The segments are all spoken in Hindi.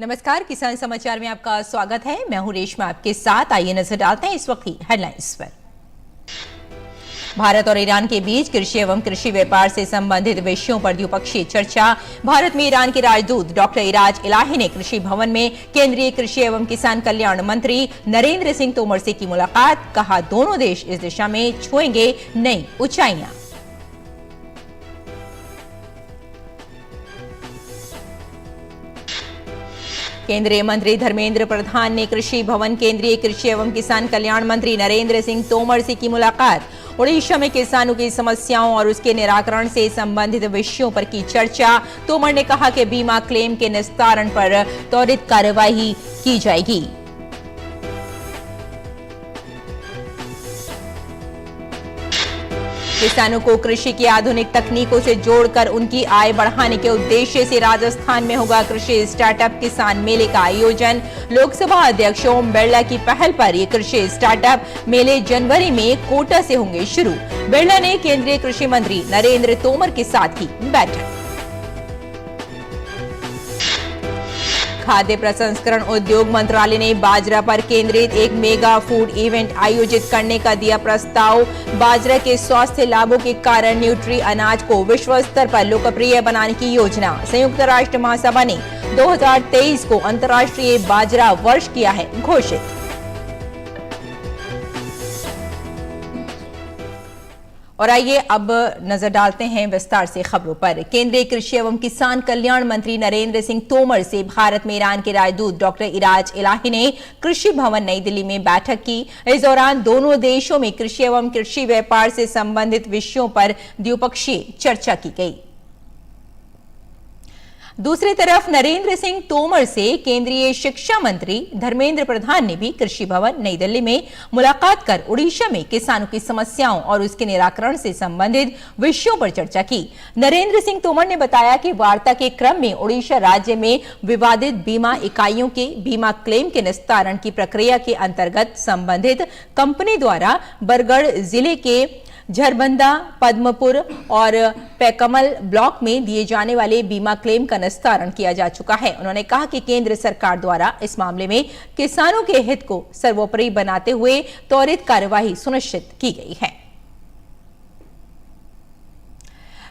नमस्कार, किसान समाचार में आपका स्वागत है। मैं हूं रेशमा आपके साथ। आइए नजर डालते हैं इस वक्त की हेडलाइंस पर। भारत और ईरान के बीच कृषि एवं कृषि व्यापार से संबंधित विषयों पर द्विपक्षीय चर्चा। भारत में ईरान के राजदूत डॉक्टर इराज इलाही ने कृषि भवन में केंद्रीय कृषि एवं किसान कल्याण मंत्री नरेंद्र सिंह तोमर से की मुलाकात। कहा, दोनों देश इस दिशा में छुएंगे नई ऊंचाइयां। केंद्रीय मंत्री धर्मेंद्र प्रधान ने कृषि भवन केंद्रीय कृषि एवं किसान कल्याण मंत्री नरेंद्र सिंह तोमर से की मुलाकात। ओडिशा में किसानों की समस्याओं और उसके निराकरण से संबंधित विषयों पर की चर्चा। तोमर ने कहा कि बीमा क्लेम के निस्तारण पर त्वरित कार्यवाही की जाएगी। किसानों को कृषि की आधुनिक तकनीकों से जोड़कर उनकी आय बढ़ाने के उद्देश्य से राजस्थान में होगा कृषि स्टार्टअप किसान मेले का आयोजन। लोकसभा अध्यक्ष ओम बिरला की पहल पर ये कृषि स्टार्टअप मेले जनवरी में कोटा से होंगे शुरू। बिरला ने केंद्रीय कृषि मंत्री नरेंद्र तोमर के साथ की बैठक। खाद्य प्रसंस्करण उद्योग मंत्रालय ने बाजरा पर केंद्रित एक मेगा फूड इवेंट आयोजित करने का दिया प्रस्ताव। बाजरा के स्वास्थ्य लाभों के कारण न्यूट्री अनाज को विश्व स्तर पर लोकप्रिय बनाने की योजना। संयुक्त राष्ट्र महासभा ने 2023 को अंतर्राष्ट्रीय बाजरा वर्ष किया है घोषित। और आइए अब नजर डालते हैं विस्तार से खबरों पर। केंद्रीय कृषि एवं किसान कल्याण मंत्री नरेंद्र सिंह तोमर से भारत में ईरान के राजदूत डॉक्टर इराज इलाही ने कृषि भवन नई दिल्ली में बैठक की। इस दौरान दोनों देशों में कृषि एवं कृषि व्यापार से संबंधित विषयों पर द्विपक्षीय चर्चा की गई। दूसरी तरफ नरेंद्र सिंह तोमर से केंद्रीय शिक्षा मंत्री धर्मेंद्र प्रधान ने भी कृषि भवन नई दिल्ली में मुलाकात कर ओडिशा में किसानों की समस्याओं और उसके निराकरण से संबंधित विषयों पर चर्चा की। नरेंद्र सिंह तोमर ने बताया कि वार्ता के क्रम में ओडिशा राज्य में विवादित बीमा इकाइयों के बीमा क्लेम के निस्तारण की प्रक्रिया के अंतर्गत संबंधित कंपनी द्वारा बरगढ़ जिले के झरबंदा, पद्मपुर और पैकमल ब्लॉक में दिए जाने वाले बीमा क्लेम का निस्तारण किया जा चुका है। उन्होंने कहा कि केंद्र सरकार द्वारा इस मामले में किसानों के हित को सर्वोपरि बनाते हुए त्वरित कार्यवाही सुनिश्चित की गई है।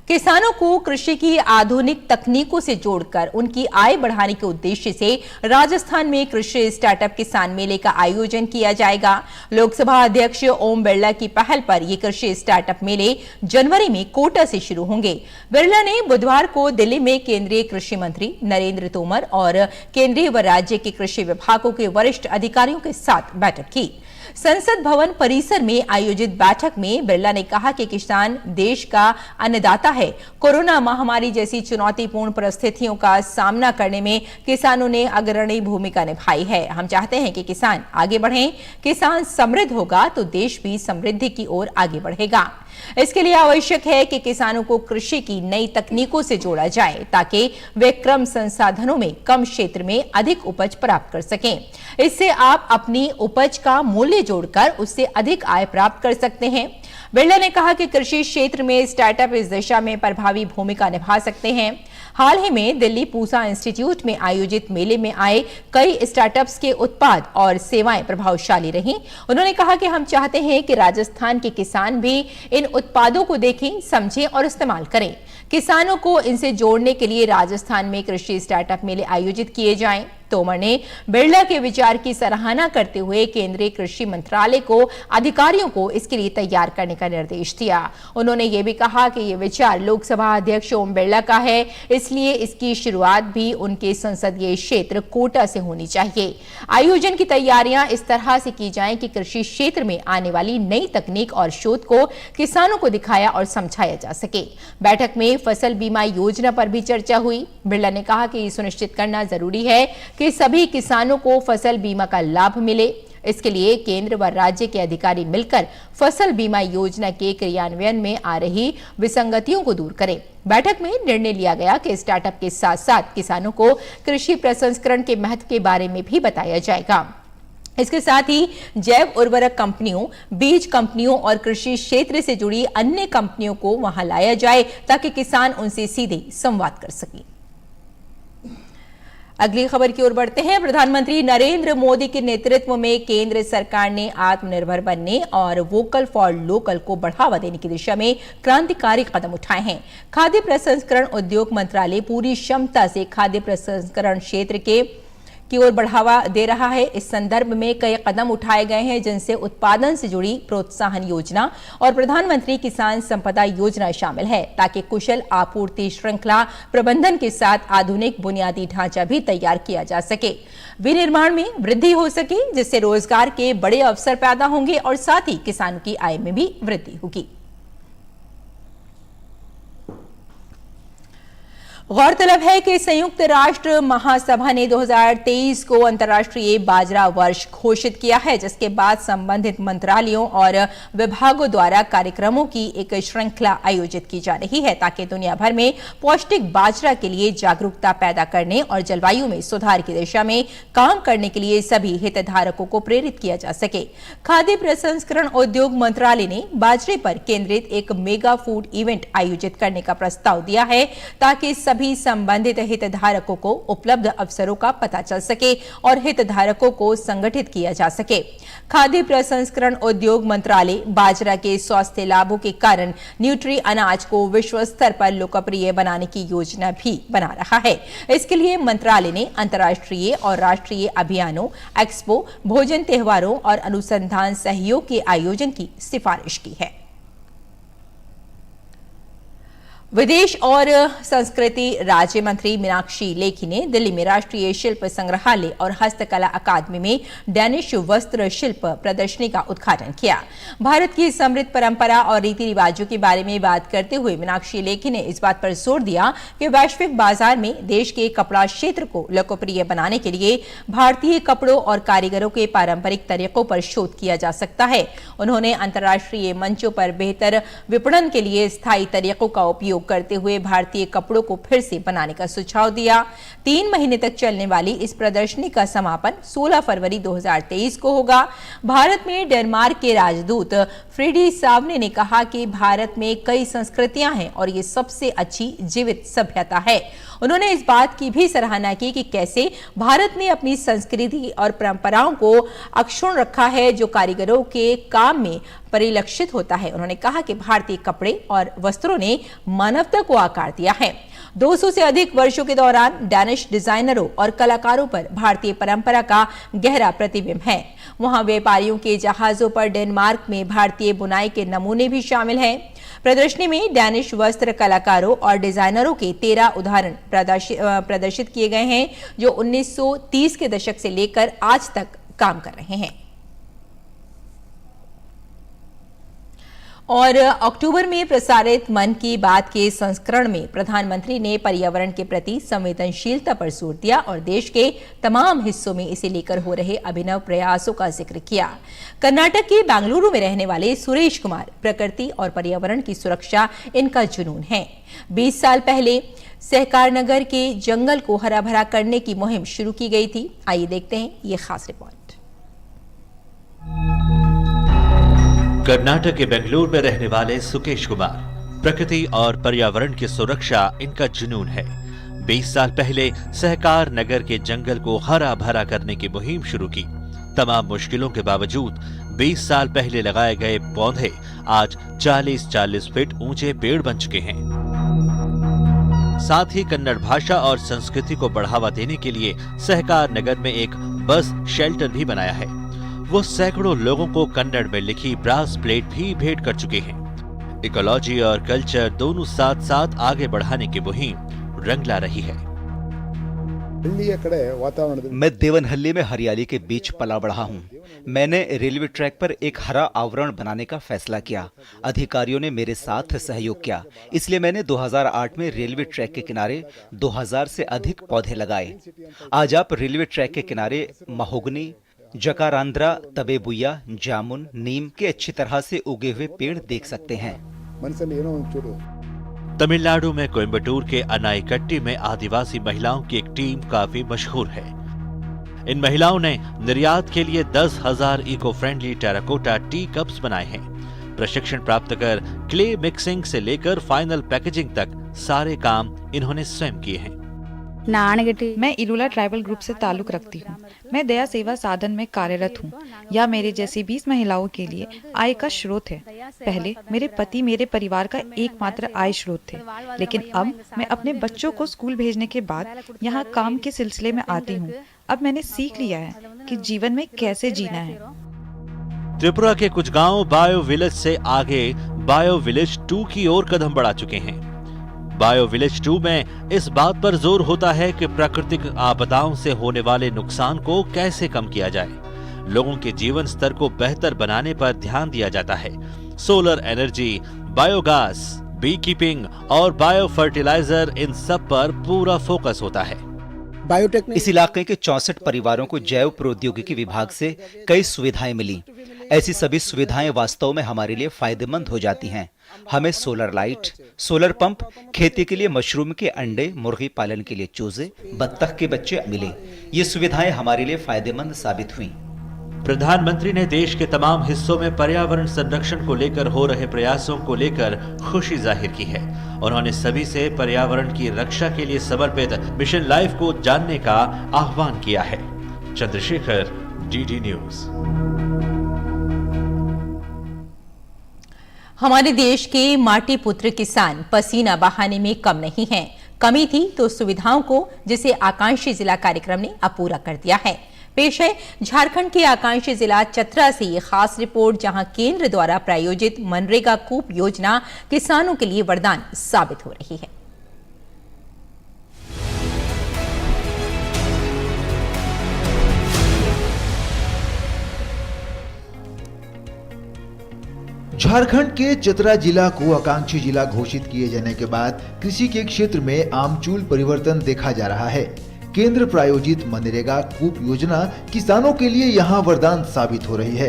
किसानों को कृषि की आधुनिक तकनीकों से जोड़कर उनकी आय बढ़ाने के उद्देश्य से राजस्थान में कृषि स्टार्टअप किसान मेले का आयोजन किया जाएगा। लोकसभा अध्यक्ष ओम बिरला की पहल पर ये कृषि स्टार्टअप मेले जनवरी में कोटा से शुरू होंगे। बिरला ने बुधवार को दिल्ली में केंद्रीय कृषि मंत्री नरेंद्र तोमर और केंद्रीय व राज्य के कृषि विभागों के वरिष्ठ अधिकारियों के साथ बैठक की। संसद भवन परिसर में आयोजित बैठक में बिरला ने कहा कि किसान देश का अन्नदाता है। कोरोना महामारी जैसी चुनौतीपूर्ण परिस्थितियों का सामना करने में किसानों ने अग्रणी भूमिका निभाई है। हम चाहते हैं कि किसान आगे बढ़ें। किसान समृद्ध होगा तो देश भी समृद्धि की ओर आगे बढ़ेगा। इसके लिए आवश्यक है कि किसानों को कृषि की नई तकनीकों से जोड़ा जाए ताकि वे कम संसाधनों में कम क्षेत्र में अधिक उपज प्राप्त कर सकें। इससे आप अपनी उपज का मूल्य जोड़कर उससे अधिक आय प्राप्त कर सकते हैं। बिरला ने कहा कि कृषि क्षेत्र में स्टार्टअप इस दिशा में प्रभावी भूमिका निभा सकते हैं। हाल ही में दिल्ली पूसा इंस्टीट्यूट में आयोजित मेले में आए कई स्टार्टअप्स के उत्पाद और सेवाएं प्रभावशाली रहीं। उन्होंने कहा कि हम चाहते हैं कि राजस्थान के किसान भी इन उत्पादों को देखें, समझें और इस्तेमाल करें। किसानों को इनसे जोड़ने के लिए राजस्थान में कृषि स्टार्टअप मेले आयोजित किए जाएं। तोमर ने बिरला के विचार की सराहना करते हुए केंद्रीय कृषि मंत्रालय को अधिकारियों को इसके लिए तैयार करने का निर्देश दिया। उन्होंने ये भी कहा कि ये विचार लोकसभा अध्यक्ष ओम बिरला का है, इसलिए इसकी शुरुआत भी उनके संसदीय क्षेत्र कोटा से होनी चाहिए। आयोजन की तैयारियां इस तरह से की जाएं कि कृषि क्षेत्र में आने वाली नई तकनीक और शोध को किसानों को दिखाया और समझाया जा सके। बैठक में फसल बीमा योजना पर भी चर्चा हुई। बिरला ने कहा कि ये सुनिश्चित करना जरूरी है कि सभी किसानों को फसल बीमा का लाभ मिले। इसके लिए केंद्र व राज्य के अधिकारी मिलकर फसल बीमा योजना के क्रियान्वयन में आ रही विसंगतियों को दूर करें। बैठक में निर्णय लिया गया कि स्टार्टअप के साथ साथ किसानों को कृषि प्रसंस्करण के महत्व के बारे में भी बताया जाएगा। इसके साथ ही जैव उर्वरक कंपनियों, बीज कंपनियों और कृषि क्षेत्र से जुड़ी अन्य कंपनियों को वहां लाया जाए ताकि किसान उनसे सीधे संवाद कर सकें। अगली खबर की ओर बढ़ते हैं। प्रधानमंत्री नरेंद्र मोदी के नेतृत्व में केंद्र सरकार ने आत्मनिर्भर बनने और वोकल फॉर लोकल को बढ़ावा देने की दिशा में क्रांतिकारी कदम उठाए हैं। खाद्य प्रसंस्करण उद्योग मंत्रालय पूरी क्षमता से खाद्य प्रसंस्करण क्षेत्र की ओर बढ़ावा दे रहा है। इस संदर्भ में कई कदम उठाए गए हैं, जिनसे उत्पादन से जुड़ी प्रोत्साहन योजना और प्रधानमंत्री किसान संपदा योजना शामिल है, ताकि कुशल आपूर्ति श्रृंखला प्रबंधन के साथ आधुनिक बुनियादी ढांचा भी तैयार किया जा सके, विनिर्माण में वृद्धि हो सके, जिससे रोजगार के बड़े अवसर पैदा होंगे और साथ ही किसानों की आय में भी वृद्धि होगी। गौरतलब है कि संयुक्त राष्ट्र महासभा ने 2023 को अंतर्राष्ट्रीय बाजरा वर्ष घोषित किया है, जिसके बाद संबंधित मंत्रालयों और विभागों द्वारा कार्यक्रमों की एक श्रृंखला आयोजित की जा रही है, ताकि दुनिया भर में पौष्टिक बाजरा के लिए जागरूकता पैदा करने और जलवायु में सुधार की दिशा में काम करने के लिए सभी हितधारकों को प्रेरित किया जा सके। खाद्य प्रसंस्करण उद्योग मंत्रालय ने बाजरे पर केंद्रित एक मेगा फूड इवेंट आयोजित करने का प्रस्ताव दिया है, ताकि सभी संबंधित हितधारकों को उपलब्ध अवसरों का पता चल सके और हितधारकों को संगठित किया जा सके। खाद्य प्रसंस्करण उद्योग मंत्रालय बाजरा के स्वास्थ्य लाभों के कारण न्यूट्री अनाज को विश्व स्तर पर लोकप्रिय बनाने की योजना भी बना रहा है। इसके लिए मंत्रालय ने अंतर्राष्ट्रीय और राष्ट्रीय अभियानों, एक्सपो, भोजन त्योहारों और अनुसंधान सहयोग के आयोजन की सिफारिश की है। विदेश और संस्कृति राज्य मंत्री मीनाक्षी लेखी ने दिल्ली में राष्ट्रीय शिल्प संग्रहालय और हस्तकला अकादमी में डैनिश वस्त्र शिल्प प्रदर्शनी का उद्घाटन किया। भारत की समृद्ध परंपरा और रीति रिवाजों के बारे में बात करते हुए मीनाक्षी लेखी ने इस बात पर जोर दिया कि वैश्विक बाजार में देश के कपड़ा क्षेत्र को लोकप्रिय बनाने के लिए भारतीय कपड़ों और कारीगरों के पारंपरिक तरीकों पर शोध किया जा सकता है। उन्होंने अंतर्राष्ट्रीय मंचों पर बेहतर विपणन के लिए स्थायी तरीकों का उपयोग करते हुए भारतीय कपड़ों को फिर से बनाने का सुझाव दिया। 3 महीने तक चलने वाली इस प्रदर्शनी का समापन 16 फरवरी 2023 को होगा। भारत में डेनमार्क के राजदूत फ्रीडी सावने ने कहा कि भारत में कई संस्कृतियां हैं और ये सबसे अच्छी जीवित सभ्यता है। उन्होंने इस बात की भी सराहना की कि कैसे भारत ने अपनी संस्कृति और परंपराओं को अक्षुण्ण रखा है, जो कारीगरों के काम में परिलक्षित होता है। उन्होंने कहा कि भारतीय कपड़े और वस्त्रों ने मानवता को आकार दिया है। 200 से अधिक वर्षों के दौरान डैनिश डिजाइनरों और कलाकारों पर भारतीय परंपरा का गहरा प्रतिबिंब है। वहां व्यापारियों के जहाजों पर डेनमार्क में भारतीय बुनाई के नमूने भी शामिल हैं। प्रदर्शनी में डैनिश वस्त्र कलाकारों और डिजाइनरों के 13 उदाहरण प्रदर्शित किए गए हैं, जो 1930 के दशक से लेकर आज तक काम कर रहे हैं। और अक्टूबर में प्रसारित मन की बात के संस्करण में प्रधानमंत्री ने पर्यावरण के प्रति संवेदनशीलता पर जोर दिया और देश के तमाम हिस्सों में इसे लेकर हो रहे अभिनव प्रयासों का जिक्र किया। कर्नाटक के बेंगलुरु में रहने वाले सुरेश कुमार प्रकृति और पर्यावरण की सुरक्षा इनका जुनून है। 20 साल पहले सहकार नगर के जंगल को हरा भरा करने की मुहिम शुरू की गई थी। आइए देखते हैं ये खास रिपोर्ट। कर्नाटक के बेंगलुरु में रहने वाले सुकेश कुमार, प्रकृति और पर्यावरण की सुरक्षा इनका जुनून है। 20 साल पहले सहकार नगर के जंगल को हरा भरा करने की मुहिम शुरू की। तमाम मुश्किलों के बावजूद 20 साल पहले लगाए गए पौधे आज 40-40 फीट ऊंचे पेड़ बन चुके हैं। साथ ही कन्नड़ भाषा और संस्कृति को बढ़ावा देने के लिए सहकार नगर में एक बस शेल्टर भी बनाया है। वो सैकड़ों लोगों को कन्नड़ में लिखी ब्रास प्लेट भी भेंट कर चुके हैं। इकोलॉजी और कल्चर दोनों साथ साथ आगे बढ़ाने की मुहिम रंग ला रही है। मैं देवनहल्ली में हरियाली के बीच पला बढ़ा हूँ। मैंने रेलवे ट्रैक पर एक हरा आवरण बनाने का फैसला किया। अधिकारियों ने मेरे साथ सहयोग किया, इसलिए मैंने 2008 में रेलवे ट्रैक के किनारे 2000 से अधिक पौधे लगाए। आज आप रेलवे ट्रैक के किनारे महोगनी, जकारांद्रा, तबेबुया, जामुन, नीम के अच्छी तरह से उगे हुए पेड़ देख सकते हैं। तमिलनाडु में कोयम्बटूर के अनाईकट्टी में आदिवासी महिलाओं की एक टीम काफी मशहूर है। इन महिलाओं ने निर्यात के लिए 10,000 eco friendly terracotta tea cups बनाए हैं। प्रशिक्षण प्राप्त कर क्ले मिक्सिंग से लेकर फाइनल पैकेजिंग तक सारे काम इन्होंने स्वयं किए हैं। नानगटी मैं इरूला ट्राइबल ग्रुप से ताल्लुक रखती हूँ। मैं दया सेवा साधन में कार्यरत हूँ। यह मेरे जैसी 20 महिलाओं के लिए आय का स्रोत है। पहले मेरे पति मेरे परिवार का एकमात्र आय स्रोत थे, लेकिन अब मैं अपने बच्चों को स्कूल भेजने के बाद यहाँ काम के सिलसिले में आती हूँ। अब मैंने सीख लिया है कि जीवन में कैसे जीना है। त्रिपुरा के कुछ गांव बायो विलेज से आगे बायो विलेज 2 की ओर कदम बढ़ा चुके हैं। बायो विलेज 2 में इस बात पर जोर होता है कि प्राकृतिक आपदाओं से होने वाले नुकसान को कैसे कम किया जाए। लोगों के जीवन स्तर को बेहतर बनाने पर ध्यान दिया जाता है। Solar energy, biogas, beekeeping और बायो फर्टिलाइजर, इन सब पर पूरा फोकस होता है। इस इलाके के 64 परिवारों को जैव प्रौद्योगिकी विभाग से कई सुविधाएं मिली। ऐसी सभी सुविधाएं वास्तव में हमारे लिए फायदेमंद हो जाती हैं। हमें सोलर लाइट, सोलर पंप, खेती के लिए मशरूम के अंडे, मुर्गी पालन के लिए चूजे, बत्तख के बच्चे मिले। ये सुविधाएं हमारे लिए फायदेमंद साबित हुई। प्रधानमंत्री ने देश के तमाम हिस्सों में पर्यावरण संरक्षण को लेकर हो रहे प्रयासों को लेकर खुशी जाहिर की है। उन्होंने सभी से पर्यावरण की रक्षा के लिए समर्पित मिशन लाइफ को जानने का आह्वान किया है। Chandrashekhar, DD news. हमारे देश के माटी पुत्र किसान पसीना बहाने में कम नहीं हैं। कमी थी तो सुविधाओं को, जिसे आकांक्षी जिला कार्यक्रम ने अब पूरा कर दिया है। पेश है झारखंड के आकांक्षी जिला चतरा से ये खास रिपोर्ट, जहां केंद्र द्वारा प्रायोजित मनरेगा कूप योजना किसानों के लिए वरदान साबित हो रही है। झारखंड के चतरा जिला को आकांक्षी जिला घोषित किए जाने के बाद कृषि के क्षेत्र में आमूल परिवर्तन देखा जा रहा है। केंद्र प्रायोजित मनरेगा कूप योजना किसानों के लिए यहां वरदान साबित हो रही है।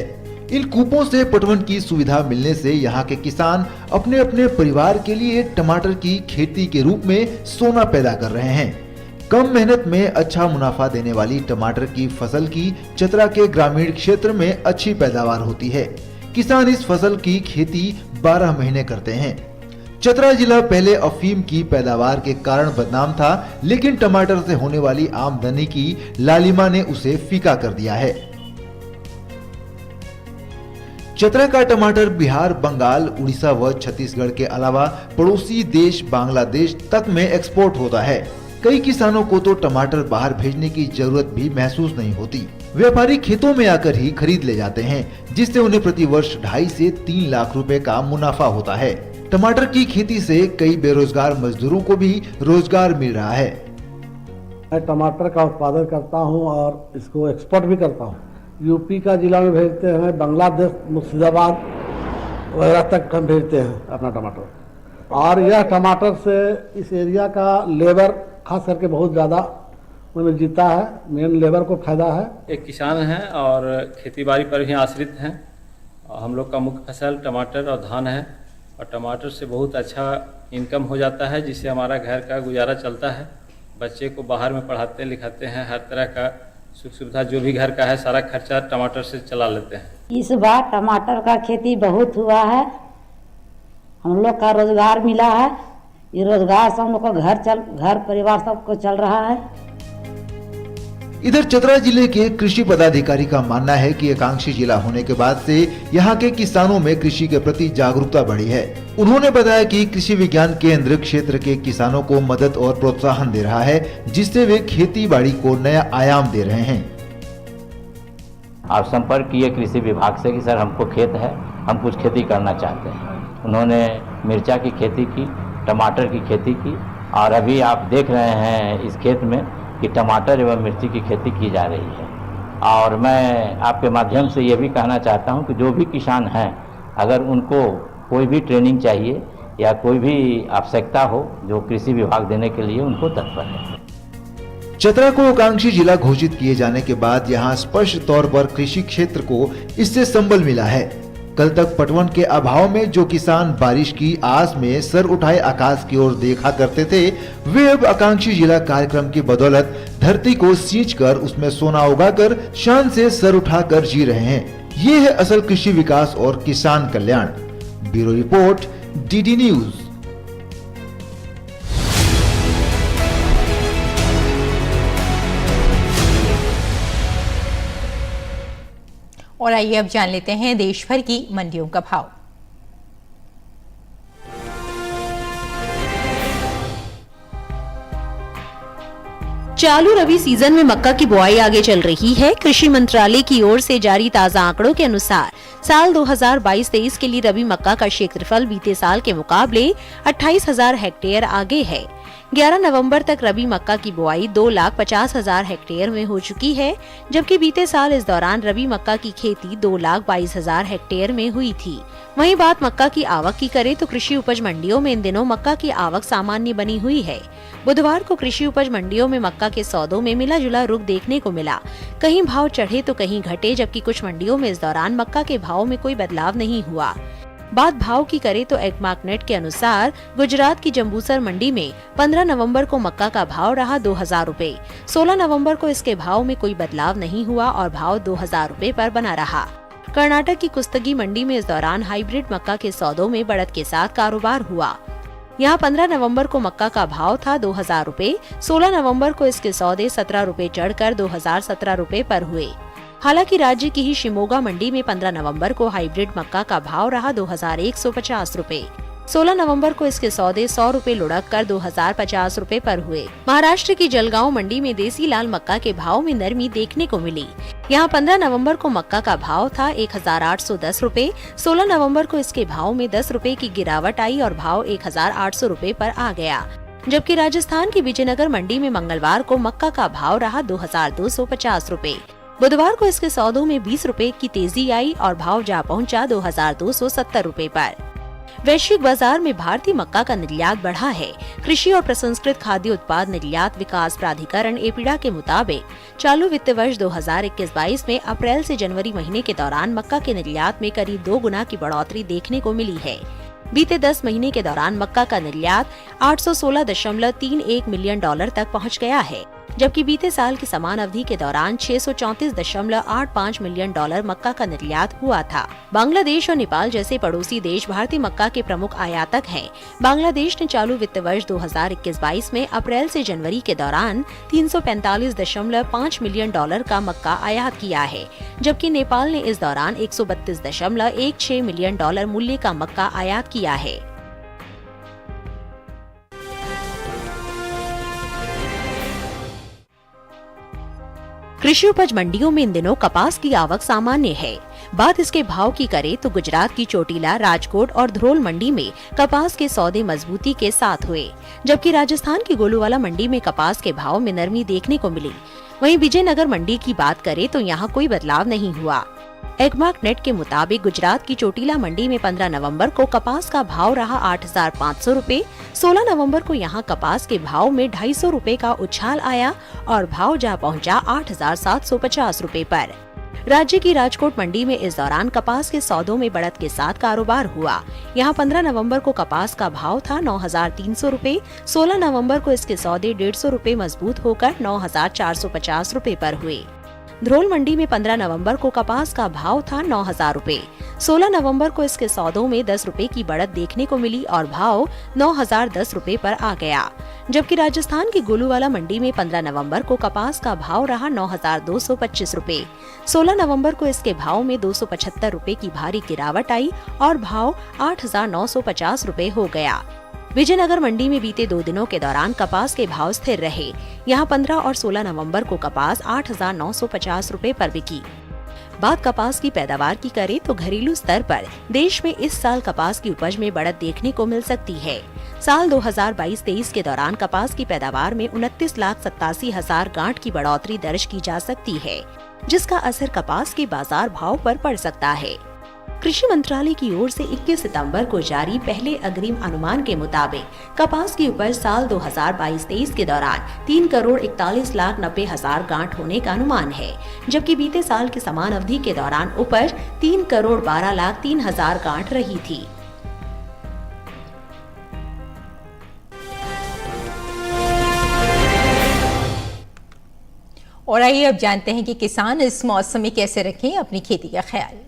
इन कूपों से पटवन की सुविधा मिलने से यहां के किसान अपने अपने परिवार के लिए टमाटर की खेती के रूप में सोना पैदा कर रहे हैं। कम मेहनत में अच्छा मुनाफा देने वाली टमाटर की फसल की चतरा के ग्रामीण क्षेत्र में अच्छी पैदावार होती है। किसान इस फसल की खेती 12 महीने करते हैं। चतरा जिला पहले अफीम की पैदावार के कारण बदनाम था, लेकिन टमाटर से होने वाली आमदनी की लालिमा ने उसे फीका कर दिया है। चतरा का टमाटर बिहार, बंगाल, उड़ीसा व छत्तीसगढ़ के अलावा पड़ोसी देश बांग्लादेश तक में एक्सपोर्ट होता है। कई किसानों को तो टमाटर बाहर भेजने की जरूरत भी महसूस नहीं होती। व्यापारी खेतों में आकर ही खरीद ले जाते हैं, जिससे उन्हें प्रति वर्ष 2.5 से 3 लाख रुपए का मुनाफा होता है। टमाटर की खेती से कई बेरोजगार मजदूरों को भी रोजगार मिल रहा है। मैं टमाटर का उत्पादन करता हूं और इसको एक्सपोर्ट भी करता हूं। यूपी का जिला में भेजते हैं, बांग्लादेश, मुर्शिदाबाद वगैरह तक हम भेजते हैं अपना टमाटर। और यह टमाटर से इस एरिया का लेबर खास करके बहुत ज़्यादा उनमें जीता है। मेन लेबर को फायदा है। एक किसान हैं और खेतीबाड़ी पर ही आश्रित हैं। हम लोग का मुख्य फसल टमाटर और धान है, और टमाटर से बहुत अच्छा इनकम हो जाता है, जिससे हमारा घर का गुजारा चलता है। बच्चे को बाहर में पढ़ाते लिखाते हैं, हर तरह का सुख सुविधा जो भी घर का है सारा खर्चा टमाटर से चला लेते हैं। इस बार टमाटर का खेती बहुत हुआ है, हम लोग का रोजगार मिला है। ये रोजगार से हम लोग का घर परिवार सबको चल रहा है। इधर चतरा जिले के कृषि पदाधिकारी का मानना है कि आकांक्षी जिला होने के बाद से यहाँ के किसानों में कृषि के प्रति जागरूकता बढ़ी है। उन्होंने बताया कि कृषि विज्ञान केंद्र क्षेत्र के किसानों को मदद और प्रोत्साहन दे रहा है, जिससे वे खेती बाड़ी को नया आयाम दे रहे हैं। आप संपर्क किए कृषि विभाग से कि सर हमको खेत है, हम कुछ खेती करना चाहते हैं। उन्होंने मिर्चा की खेती की, टमाटर की खेती की, और अभी आप देख रहे हैं इस खेत में कि टमाटर एवं मिर्ची की खेती की जा रही है। और मैं आपके माध्यम से ये भी कहना चाहता हूं कि जो भी किसान हैं, अगर उनको कोई भी ट्रेनिंग चाहिए या कोई भी आवश्यकता हो, जो कृषि विभाग देने के लिए उनको तत्पर है। चतरा को आकांक्षी जिला घोषित किए जाने के बाद यहाँ स्पष्ट तौर पर कृषि क्षेत्र को इससे संबल मिला है। कल तक पटवन के अभाव में जो किसान बारिश की आस में सर उठाए आकाश की ओर देखा करते थे, वे अब आकांक्षी जिला कार्यक्रम की बदौलत धरती को सींचकर उसमें सोना उगाकर शान से सर उठाकर जी रहे हैं। ये है असल कृषि विकास और किसान कल्याण। Bureau report, DD news. और आइए अब जान लेते हैं देश भर की मंडियों का भाव। चालू रबी सीजन में मक्का की बुआई आगे चल रही है। कृषि मंत्रालय की ओर से जारी ताजा आंकड़ों के अनुसार साल 2022-23 के लिए रबी मक्का का क्षेत्रफल बीते साल के मुकाबले 28,000 हेक्टेयर आगे है। 11 नवंबर तक रबी मक्का की बुआई 2,50,000 हेक्टेयर में हो चुकी है, जबकि बीते साल इस दौरान रबी मक्का की खेती 2,22,000 हेक्टेयर में हुई थी। वहीं बात मक्का की आवक की करें तो कृषि उपज मंडियों में इन दिनों मक्का की आवक सामान्य बनी हुई है। बुधवार को कृषि उपज मंडियों में मक्का के सौदों में मिला जुला रुख देखने को मिला। कहीं भाव चढ़े तो कहीं घटे, जबकि कुछ मंडियों में इस दौरान मक्का के भाव में कोई बदलाव नहीं हुआ। बात भाव की करें तो एग्मार्कनेट के अनुसार गुजरात की जंबूसर मंडी में 15 नवंबर को मक्का का भाव रहा 2,000 रूपए। 16 नवंबर को इसके भाव में कोई बदलाव नहीं हुआ और भाव 2,000 रूपए पर बना रहा। कर्नाटक की कुस्तगी मंडी में इस दौरान हाइब्रिड मक्का के सौदों में बढ़त के साथ कारोबार हुआ। यहाँ 15 नवंबर को मक्का का भाव था 2,000 रूपए। 16 नवंबर को इसके सौदे 17 रूपए चढ़कर 2,017 रूपए पर हुए। हालांकि राज्य की ही शिमोगा मंडी में 15 नवंबर को हाइब्रिड मक्का का भाव रहा 2,150 रूपए। 16 नवंबर को इसके सौदे 100 रूपए लुढ़क कर 2,050 रूपए पर हुए। महाराष्ट्र की जलगांव मंडी में देसी लाल मक्का के भाव में नरमी देखने को मिली। यहाँ 15 नवंबर को मक्का का भाव था 1,810 रूपए। 16 नवंबर को इसके भाव में 10 रूपए की गिरावट आई और भाव 1,800 रूपए पर आ गया। जबकि राजस्थान की विजयनगर मंडी में मंगलवार को मक्का का भाव रहा 2,250 रूपए। बुधवार को इसके सौदों में 20 रूपए की तेजी आई और भाव जा पहुंचा 2,270 रूपए पर। वैश्विक बाजार में भारतीय मक्का का निर्यात बढ़ा है। कृषि और प्रसंस्कृत खाद्य उत्पाद निर्यात विकास प्राधिकरण एपीडा के मुताबिक चालू वित्त वर्ष 2021-22 में अप्रैल से जनवरी महीने के दौरान मक्का के निर्यात में करीब 2 गुना की बढ़ोतरी देखने को मिली है। बीते 10 महीने के दौरान मक्का का निर्यात 816.31 मिलियन डॉलर तक पहुंच गया है, जबकि बीते साल की समान अवधि के दौरान 634.85 मिलियन डॉलर मक्का का निर्यात हुआ था। बांग्लादेश और नेपाल जैसे पड़ोसी देश भारतीय मक्का के प्रमुख आयातक हैं। बांग्लादेश ने चालू वित्त वर्ष 2021-22 में अप्रैल से जनवरी के दौरान 345.5 मिलियन डॉलर का मक्का आयात किया है, जबकि नेपाल ने इस दौरान 132.16 मिलियन डॉलर मूल्य का मक्का आयात किया है। कृषि उपज मंडियों में इन दिनों कपास की आवक सामान्य है। बात इसके भाव की करें तो गुजरात की चोटीला, राजकोट और ध्रोल मंडी में कपास के सौदे मजबूती के साथ हुए, जबकि राजस्थान की गोलूवाला मंडी में कपास के भाव में नरमी देखने को मिली। वहीं विजयनगर मंडी की बात करें तो यहाँ कोई बदलाव नहीं हुआ। एग्मार्कनेट के मुताबिक गुजरात की चोटीला मंडी में 15 नवंबर को कपास का भाव रहा 8,500 रूपए। 16 नवंबर को यहां कपास के भाव में 250 रूपए का उछाल आया और भाव जा पहुंचा 8,750 रूपए पर। राज्य की राजकोट मंडी में इस दौरान कपास के सौदों में बढ़त के साथ कारोबार हुआ। यहां 15 नवंबर को कपास का भाव था 9,300 रूपए। 16 नवंबर को इसके सौदे 150 रूपए मजबूत होकर 9,450 रूपए पर हुए। ध्रोल मंडी में 15 नवंबर को कपास का भाव था 9,000 रूपए। 16 नवंबर को इसके सौदों में 10 रूपए की बढ़त देखने को मिली और भाव 9,010 रूपए पर आ गया। जबकि राजस्थान की गोलूवाला मंडी में 15 नवंबर को कपास का भाव रहा 9,225 रूपए। 16 नवंबर को इसके भाव में 275 रूपए की भारी गिरावट आई और भाव 8,950 रूपए हो गया। विजयनगर मंडी में बीते 2 दिनों के दौरान कपास के भाव स्थिर रहे। यहाँ 15 और 16 नवंबर को कपास 8,950 रूपए पर बिकी। बात कपास की पैदावार की करें तो घरेलू स्तर पर देश में इस साल कपास की उपज में बढ़त देखने को मिल सकती है। साल 2022-23 के दौरान कपास की पैदावार में 29,87,000 गांठ की बढ़ोतरी दर्ज की जा सकती है, जिसका असर कपास के बाजार भाव पर पड़ सकता है। कृषि मंत्रालय की ओर से 21 सितंबर को जारी पहले अग्रिम अनुमान के मुताबिक कपास की उपज साल 2022-23 के दौरान 3,41,90,000 गांठ होने का अनुमान है, जबकि बीते साल की समान अवधि के दौरान उपज 3,12,03,000 गांठ रही थी। और आइए अब जानते हैं कि किसान इस मौसम में कैसे रखें अपनी खेती का ख्याल।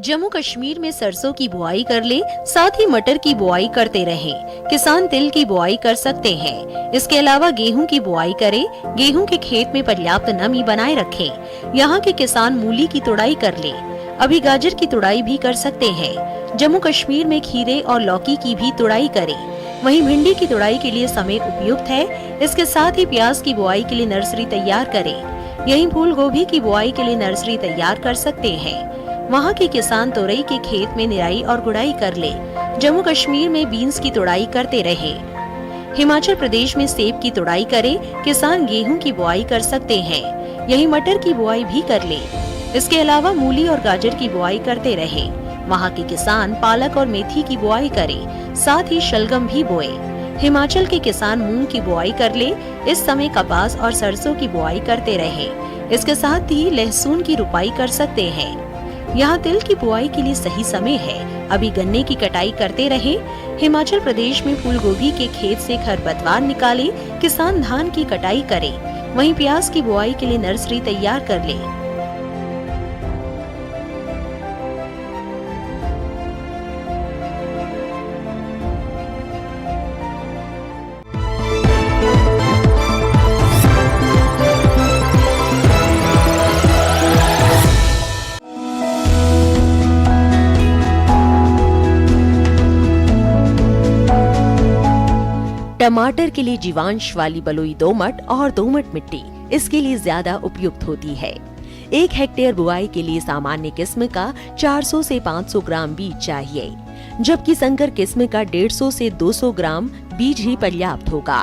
जम्मू कश्मीर में सरसों की बुआई कर ले, साथ ही मटर की बुआई करते रहें। किसान तिल की बुआई कर सकते हैं। इसके अलावा गेहूं की बुआई करें। गेहूं के खेत में पर्याप्त नमी बनाए रखें। यहाँ के किसान मूली की तुड़ाई कर ले। अभी गाजर की तुड़ाई भी कर सकते हैं। जम्मू कश्मीर में खीरे और लौकी की भी तुड़ाई करें। वहीं भिंडी की तुड़ाई के लिए समय उपयुक्त है। इसके साथ ही प्याज की बुआई के लिए नर्सरी तैयार करें। यहीं फूल गोभी की बुआई के लिए नर्सरी तैयार कर सकते हैं। वहाँ के किसान तोरई के खेत में निराई और गुड़ाई कर ले। जम्मू कश्मीर में बीन्स की तुड़ाई करते रहे। हिमाचल प्रदेश में सेब की तुड़ाई करें। किसान गेहूं की बुआई कर सकते हैं। यहीं मटर की बुआई भी कर ले। इसके अलावा मूली और गाजर की बुआई करते रहे। वहाँ के किसान पालक और मेथी की बुआई करें, साथ ही शलगम भी बोए। हिमाचल के किसान मूंग की बुआई कर ले। इस समय कपास और सरसों की बुआई करते रहे। इसके साथ ही लहसुन की रुपाई कर सकते हैं। यहाँ तिल की बुआई के लिए सही समय है। अभी गन्ने की कटाई करते रहे। हिमाचल प्रदेश में फूल गोभी के खेत से खरपतवार निकाले। किसान धान की कटाई करें। वहीं प्याज की बुआई के लिए नर्सरी तैयार कर ले। टमाटर के लिए जीवांश वाली बलुई दोमट और दोमट मिट्टी इसके लिए ज्यादा उपयुक्त होती है। 1 हेक्टेयर बुआई के लिए सामान्य किस्म का 400 से 500 ग्राम बीज चाहिए, जबकि संकर किस्म का 150 से 200 ग्राम बीज ही पर्याप्त होगा।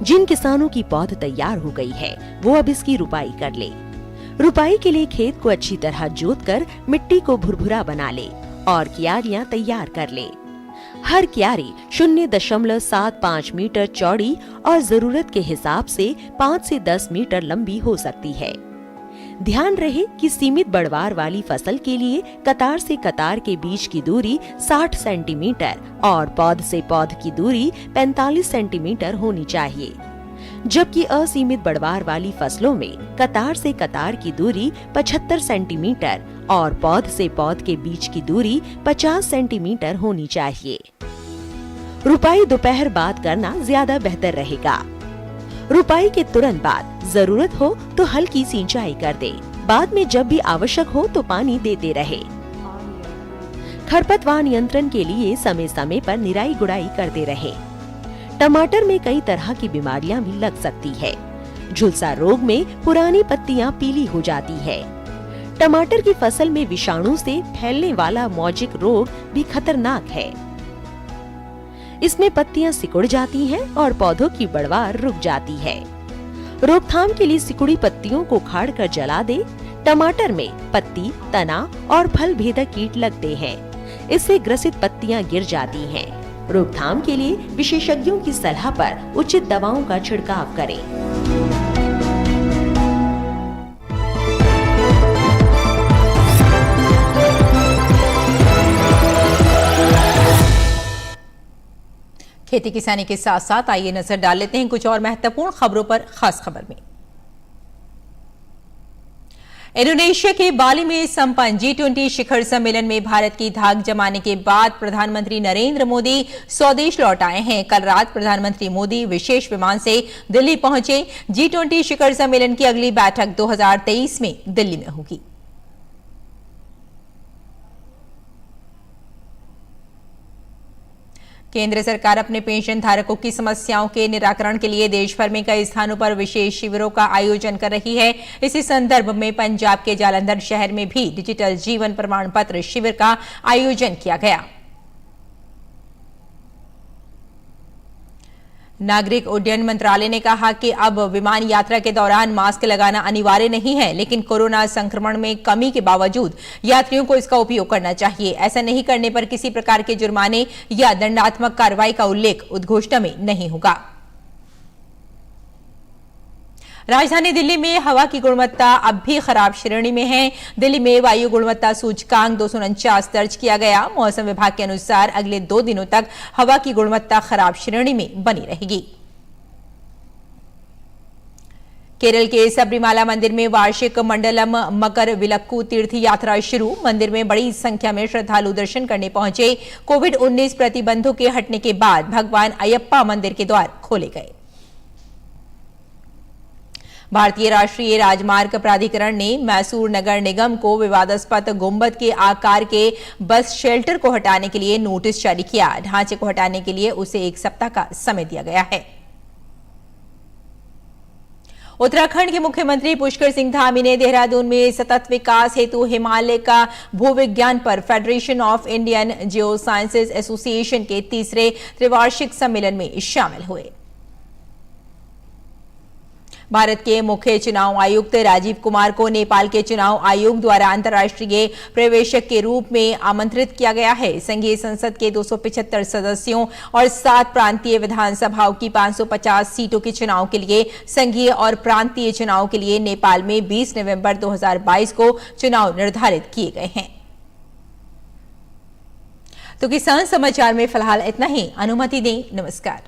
जिन किसानों की पौध तैयार हो गई है वो अब इसकी रुपाई कर ले। रुपाई के लिए खेत को अच्छी तरह जोतकर मिट्टी को भुरभुरा बना ले और क्यारियां तैयार कर ले। हर क्यारी 0.75 मीटर चौड़ी और जरूरत के हिसाब से 5 से 10 मीटर लंबी हो सकती है। ध्यान रहे कि सीमित बढ़वार वाली फसल के लिए कतार से कतार के बीच की दूरी 60 सेंटीमीटर और पौध से पौध की दूरी 45 सेंटीमीटर होनी चाहिए, जबकि असीमित बढ़वार वाली फसलों में कतार से कतार की दूरी 75 सेंटीमीटर और पौध से पौध के बीच की दूरी 50 सेंटीमीटर होनी चाहिए। रुपाई दोपहर बाद करना ज्यादा बेहतर रहेगा। रुपाई के तुरंत बाद जरूरत हो तो हल्की सिंचाई कर दे। बाद में जब भी आवश्यक हो तो पानी देते रहे। खरपतवार नियंत्रण के लिए समय समय पर निराई गुड़ाई करते रहे। टमाटर में कई तरह की बीमारियां भी लग सकती है। झुलसा रोग में पुरानी पत्तियां पीली हो जाती है। टमाटर की फसल में विषाणु से फैलने वाला मौजिक रोग भी खतरनाक है। इसमें पत्तियां सिकुड़ जाती हैं और पौधों की बढ़वार रुक जाती है। रोकथाम के लिए सिकुड़ी पत्तियों को उखाड़ कर जला दे। टमाटर में पत्ती, तना और फल भेदक कीट लगते हैं। इससे ग्रसित पत्तियां गिर जाती हैं। रोकथाम के लिए विशेषज्ञों की सलाह पर उचित दवाओं का छिड़काव करें। खेती किसानी के साथ साथ आइए नजर डाल लेते हैं कुछ और महत्वपूर्ण खबरों पर। खास खबर में इंडोनेशिया के बाली में संपन्न G20 शिखर सम्मेलन में भारत की धाक जमाने के बाद प्रधानमंत्री नरेंद्र मोदी स्वदेश लौट आए हैं। कल रात प्रधानमंत्री मोदी विशेष विमान से दिल्ली पहुंचे। G20 शिखर सम्मेलन की अगली बैठक 2023 में दिल्ली में होगी। केंद्र सरकार अपने पेंशन धारकों की समस्याओं के निराकरण के लिए देश भर में कई स्थानों पर विशेष शिविरों का आयोजन कर रही है। इसी संदर्भ में पंजाब के जालंधर शहर में भी डिजिटल जीवन प्रमाण पत्र शिविर का आयोजन किया गया। नागरिक उड्डयन मंत्रालय ने कहा कि अब विमान यात्रा के दौरान मास्क लगाना अनिवार्य नहीं है, लेकिन कोरोना संक्रमण में कमी के बावजूद यात्रियों को इसका उपयोग करना चाहिए। ऐसा नहीं करने पर किसी प्रकार के जुर्माने या दंडात्मक कार्रवाई का उल्लेख उद्घोषणा में नहीं होगा। राजधानी दिल्ली में हवा की गुणवत्ता अब भी खराब श्रेणी में है। दिल्ली में वायु गुणवत्ता सूचकांक 249 दर्ज किया गया। मौसम विभाग के अनुसार अगले 2 दिनों तक हवा की गुणवत्ता खराब श्रेणी में बनी रहेगी। केरल के सबरीमाला मंदिर में वार्षिक मंडलम मकर विलक्कू तीर्थ यात्रा शुरू। मंदिर में बड़ी संख्या में श्रद्धालु दर्शन करने पहुंचे। कोविड-19 प्रतिबंधों के हटने के बाद भगवान अयप्पा मंदिर के द्वार खोले गए। भारतीय राष्ट्रीय राजमार्ग प्राधिकरण ने मैसूर नगर निगम को विवादास्पद गुंबद के आकार के बस शेल्टर को हटाने के लिए नोटिस जारी किया। ढांचे को हटाने के लिए उसे 1 सप्ताह का समय दिया गया है। उत्तराखंड के मुख्यमंत्री पुष्कर सिंह धामी ने देहरादून में सतत विकास हेतु हिमालय का भूविज्ञान पर federation of Indian Jio sciences association के 3रे त्रिवार्षिक सम्मेलन में शामिल हुए। भारत के मुख्य चुनाव आयुक्त राजीव कुमार को नेपाल के चुनाव आयोग द्वारा अंतर्राष्ट्रीय पर्यवेक्षक के रूप में आमंत्रित किया गया है। संघीय संसद के 275 सदस्यों और 7 प्रांतीय विधानसभाओं की 550 सीटों के चुनाव के लिए संघीय और प्रांतीय चुनाव के लिए नेपाल में 20 नवंबर 2022 को चुनाव निर्धारित किए गए हैं। तो किसान समाचार में फिलहाल इतना ही। अनुमति दें। नमस्कार।